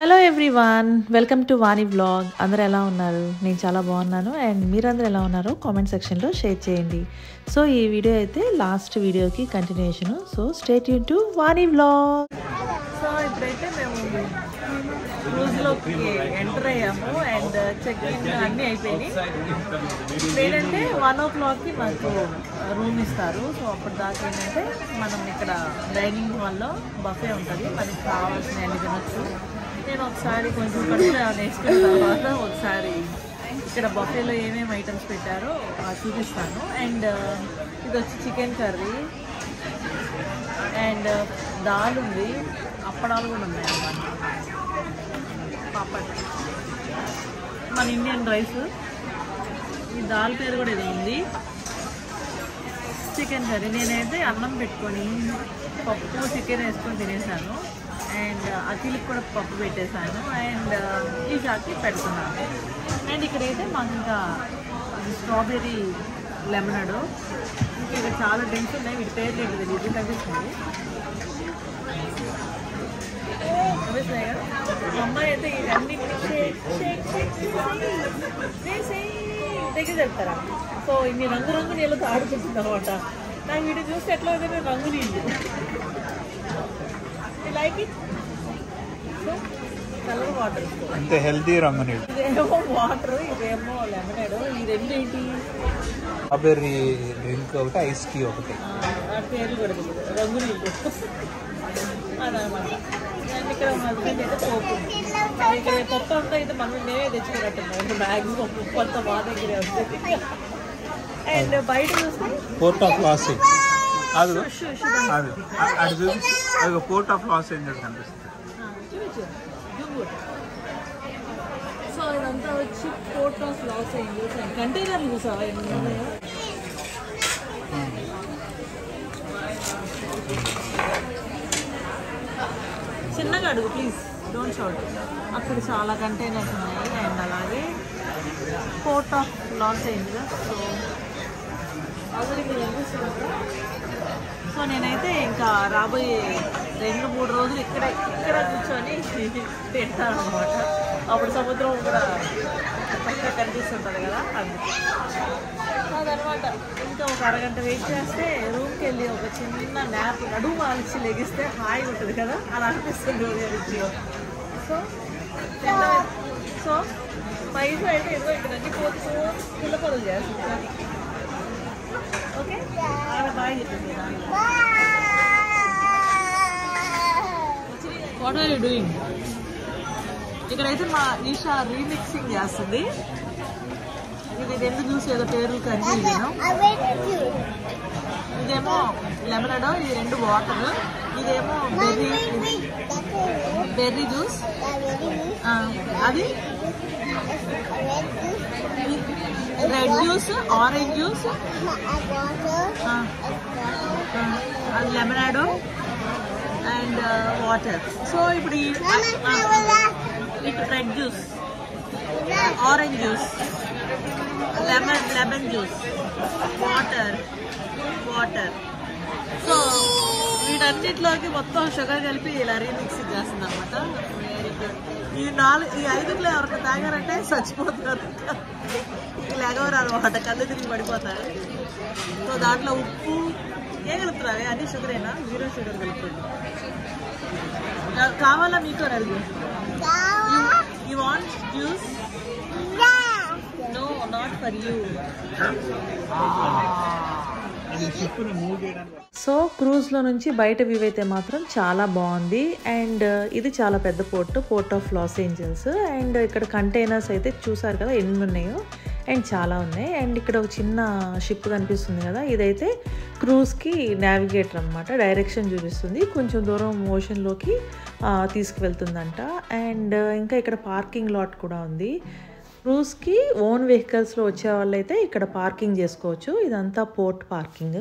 Hello everyone, welcome to Vani vlog. అందరూ ఎలా ఉన్నారు? నేను చాలా బాగున్నాను. అండ్ మీరందరూ ఎలా ఉన్నారో కామెంట్ సెక్షన్లో షేర్ చేయండి. సో ఈ వీడియో అయితే లాస్ట్ వీడియోకి continuation. So stay tune to Vani vlog. So ఇప్పుడైతే మేము క్రూజ్లోకి ఎంటర్ అయ్యాము అండ్ చెక్ ఇన్ అన్నీ అయిపోయినాయి. ఏంటంటే 1 o'clockకి మాకు రూమ్ ఇస్తారు. సో అప్పటిదాకా ఏంటంటే మనం ఇక్కడ డైనింగ్ హాల్లో బఫే ఉంటుంది, మనకి కావాల్సిన అన్ని తినొచ్చు. నేను ఒకసారి కొంచెం కడుపులో వేసుకున్న తర్వాత ఒకసారి ఇక్కడ బఫేలో ఏమేమి ఐటమ్స్ పెట్టారో చూపిస్తాను. అండ్ ఇది వచ్చి చికెన్ కర్రీ అండ్ దాల్ ఉంది, అప్పడాలు కూడా ఉన్నాయి అన్నమాట, పాపడ్, మన ఇండియన్ రైస్. ఈ దాల్ పేరు కూడా ఇది ఉంది, చికెన్ కర్రీ. నేనైతే అన్నం పెట్టుకొని పప్పు చికెన్ వేసుకొని తినేసాను. అండ్ అఖిల్కి కూడా పప్పు పెట్టేశాను అండ్ ఈసారికి పెడుతున్నాను. అండ్ ఇక్కడైతే మాకు ఇంకా స్ట్రాబెర్రీ లెమనడు, ఇంకా ఇక్కడ చాలా డ్రింక్స్ ఉన్నాయి, వీటి పేర్లు ఏంటి తెలియదు, కనిపిస్తుంది. అమ్మాయి అయితే ఇవన్నీ దగ్గర చెప్తారా. సో ఇన్ని రంగు నీళ్ళతో ఆడుకుంటుంది అనమాట. నాకు వీడియో చూస్తే ఎట్లా అయితే రంగు నీళ్ళు like it. So colour water అంతే, హెల్తీ రంగు నీళ్ళు. ఇదేమో వాటర్, ఇదేమో లెమనేడ్. ఈ రెండు ఏంటి? స్ట్రాబెర్రీ డ్రింక్ ఒకటి, ఐస్ టీ ఒకటి. ఆ పేర్లు కూడా తెలియదు, రంగు నీళ్ళు అదనమాట. అండ్ ఇక్కడ హస్బెండ్ అయితే పోపు, ఇక్కడ పప్పు అంతా అయితే మనం నేనే తెచ్చుకున్నట్టున్నాం. మ్యాక్సిమం పప్పు అంతా మా దగ్గరే వస్తుంది. అండ్ బయట చూస్తే పోర్ట్ ఆఫ్ లాస్ ఏంజల్స్, అది చూపించి పోర్ట్ ఆఫ్ లాస్ ఏంజల్స్ కనిపిస్తుంది. సో ఇదంతా వచ్చి పోర్ట్ ఆఫ్ లాస్ ఏంజల్స్. కంటైనర్లు చూసావా ఎన్ని ఉన్నాయో. చిన్నగా అడుగు ప్లీజ్, డోంట్ షౌట్. అక్కడ చాలా కంటైనర్స్ ఉన్నాయి. అండ్ అలాగే port of Los Angeles. So నేనైతే ఇంకా రాబోయే 2-3 రోజులు ఇక్కడ కూర్చొని తింటాను అనమాట. అప్పుడు సముద్రం కూడా పక్కన కనిపిస్తుంటుంది కదా, అందుకే అదనమాట. ఇంకా ఒక అరగంట వెయిట్ చేస్తే రూమ్కి వెళ్ళి ఒక చిన్న న్యాప్, నడుము వాల్చి లెగిస్తే హాయిగా ఉంటుంది కదా, అలా అనిపిస్తుంది. సో పైసా అయితే ఏదో ఇక్కడ అన్ని పోతూ పిల్ల పనులు చేస్తుంది. ఓకే, బాయ్ చెప్పేసి. What are you doing? ఇక్కడైతే మా ఈషా రీమిక్సింగ్ చేస్తుంది. ఇది 2 జ్యూస్ ఏదో పేర్లు కన్ఫ్యూజన్. ఇదేమో లెమనడో, ఇది 2 వాటర్, ఇదేమో బెర్రీ జ్యూస్, అది రెడ్ జ్యూస్, ఆరెంజ్ జ్యూస్, అది లెమనాడో అండ్ వాటర్. సో ఇప్పుడు ఇటు red juice, orange juice, lemon juice, water. So వీటన్నిటిలోకి మొత్తం షుగర్ కలిపి ఇలా రీమిక్సింగ్ చేస్తుంది అనమాట. ఈ 5 ఎవరికి తాగారంటే చచ్చిపోతున్నారు, లేగవరు అనమాట, కళ్ళు తిరిగి పడిపోతారు. సో దాంట్లో ఉప్పు ఏం కలుపుతున్నారు? అది షుగరేనా? 0 షుగర్ కలుపుతుంది. కావాలా మీకు? అడిగి you want juice? No, not for you. So క్రూజ్లో నుంచి బయట వ్యూ అయితే మాత్రం చాలా బాగుంది. అండ్ ఇది చాలా పెద్ద port of Los Angeles. And ఇక్కడ కంటైనర్స్ అయితే చూసారు కదా ఎన్ని ఉన్నాయో, అండ్ చాలా ఉన్నాయి. అండ్ ఇక్కడ ఒక చిన్న షిప్ కనిపిస్తుంది కదా, ఇదైతే క్రూజ్కి నావిగేటర్ అనమాట, డైరెక్షన్ చూపిస్తుంది. కొంచెం దూరం ఓషన్లోకి తీసుకువెళ్తుందంట. అండ్ ఇంకా ఇక్కడ పార్కింగ్ లాట్ కూడా ఉంది. క్రూజ్కి ఓన్ వెహికల్స్లో వచ్చే వాళ్ళు అయితే ఇక్కడ పార్కింగ్ చేసుకోవచ్చు. ఇదంతా port parking.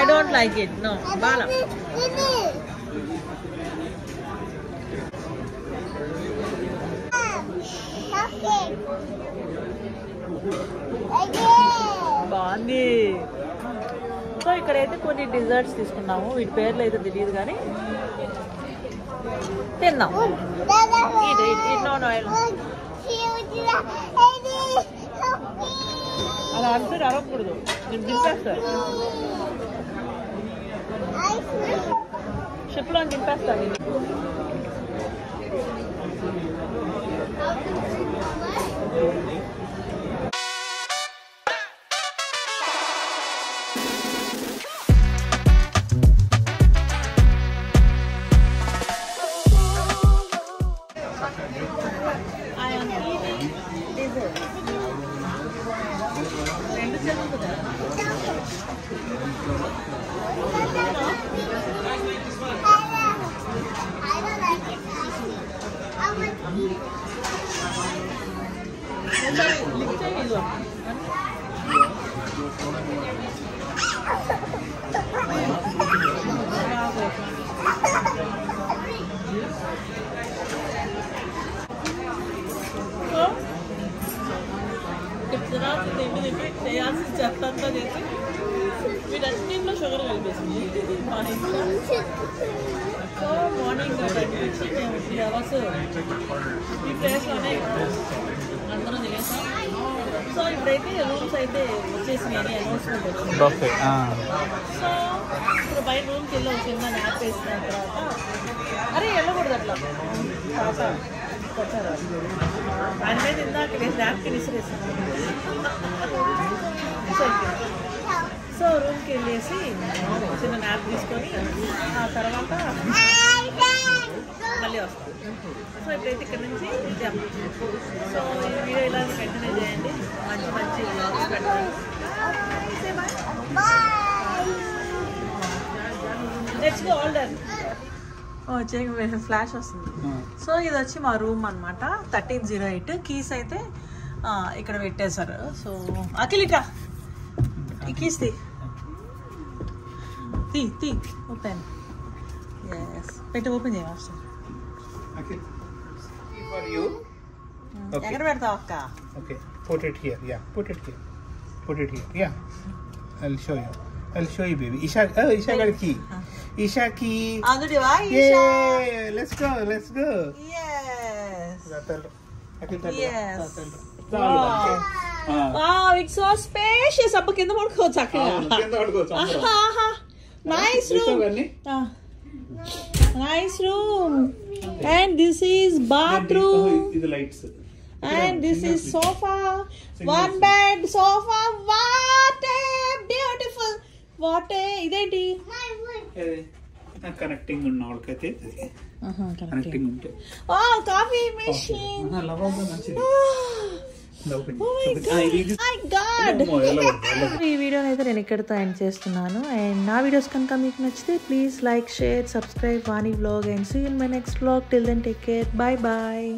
I don't like it. No, Bala. బాగుంది. సో ఇక్కడైతే కొన్ని డిజర్ట్స్ తీసుకున్నాము, వీటి పేర్లు అయితే తెలియదు కానీ తిన్నాం. అలా అంటారు, అరవకూడదు, నేను దింపేస్తారు, షిప్లో దింపేస్తాను. చేయాల్సిన చెత్త అంతా చేసి వీటన్నింటిలో షుగర్ కలిపేసింది మార్నింగ్. సో మార్నింగ్ వచ్చి మేము 3 hours ఈ ప్లేస్లోనే అందరం తినేసాం. సో ఇప్పుడైతే రూమ్స్ అయితే వచ్చేసినాయి అని అనౌన్స్మెంట్ వచ్చింది. సో ఇప్పుడు బయట రూమ్కి వెళ్ళి ఒక చిన్న న్యాప్ వేసిన తర్వాత అరే వెళ్ళకూడదు అట్లా తాత కొట్టారు ఆయన మీద ఇందాక న్యాప్కి విసిరేసాను. సో రూమ్కి వెళ్ళేసి చిన్న న్యాప్ తీసుకొని ఆ తర్వాత మళ్ళీ వస్తాం. సో ఇప్పుడైతే ఇక్కడ నుంచి జంప్. సో ఈ వీడియో ఇలా కంటిన్యూ చేయండి, మంచి మంచి వ్లాగ్స్ పెట్టండి. Let's go all done. వచ్చే ఫ్లాష్ వస్తుంది. సో ఇది వచ్చి మా రూమ్ అనమాట, 1308. కీస్ అయితే ఇక్కడ పెట్టేశారు. సో అఖిలిక ఈ కీస్ తీ ఓపెన్. ఎస్ పెట్టి ఓపెన్ చేయాలి. ఎక్కడ పెడతావు అక్క? Okay, put it here. Yeah, put it here. Put it here. Yeah, I'll show you, baby. Isha got a key. Isha key. Andudiva Isha. Yeah, let's go. Yes. Yes. Wow. Wow, it's so spacious. Appa kinda పడుకోవచ్చు అక్కడ. Nice room. Nice room. And this is bathroom. This lights. And this is sofa. One bed, sofa. What a beautiful. What a ఇదేంటి? Connecting ఉన్న వాళ్ళకైతే connecting ఉంటే coffee machine. ఈ వీడియోని అయితే నేను ఇక్కడితో ఎండ్ చేస్తున్నాను. అండ్ నా వీడియోస్ కనుక మీకు నచ్చితే please like, share, subscribe Vani vlog and see in my next vlog. Till then take care. Bye bye.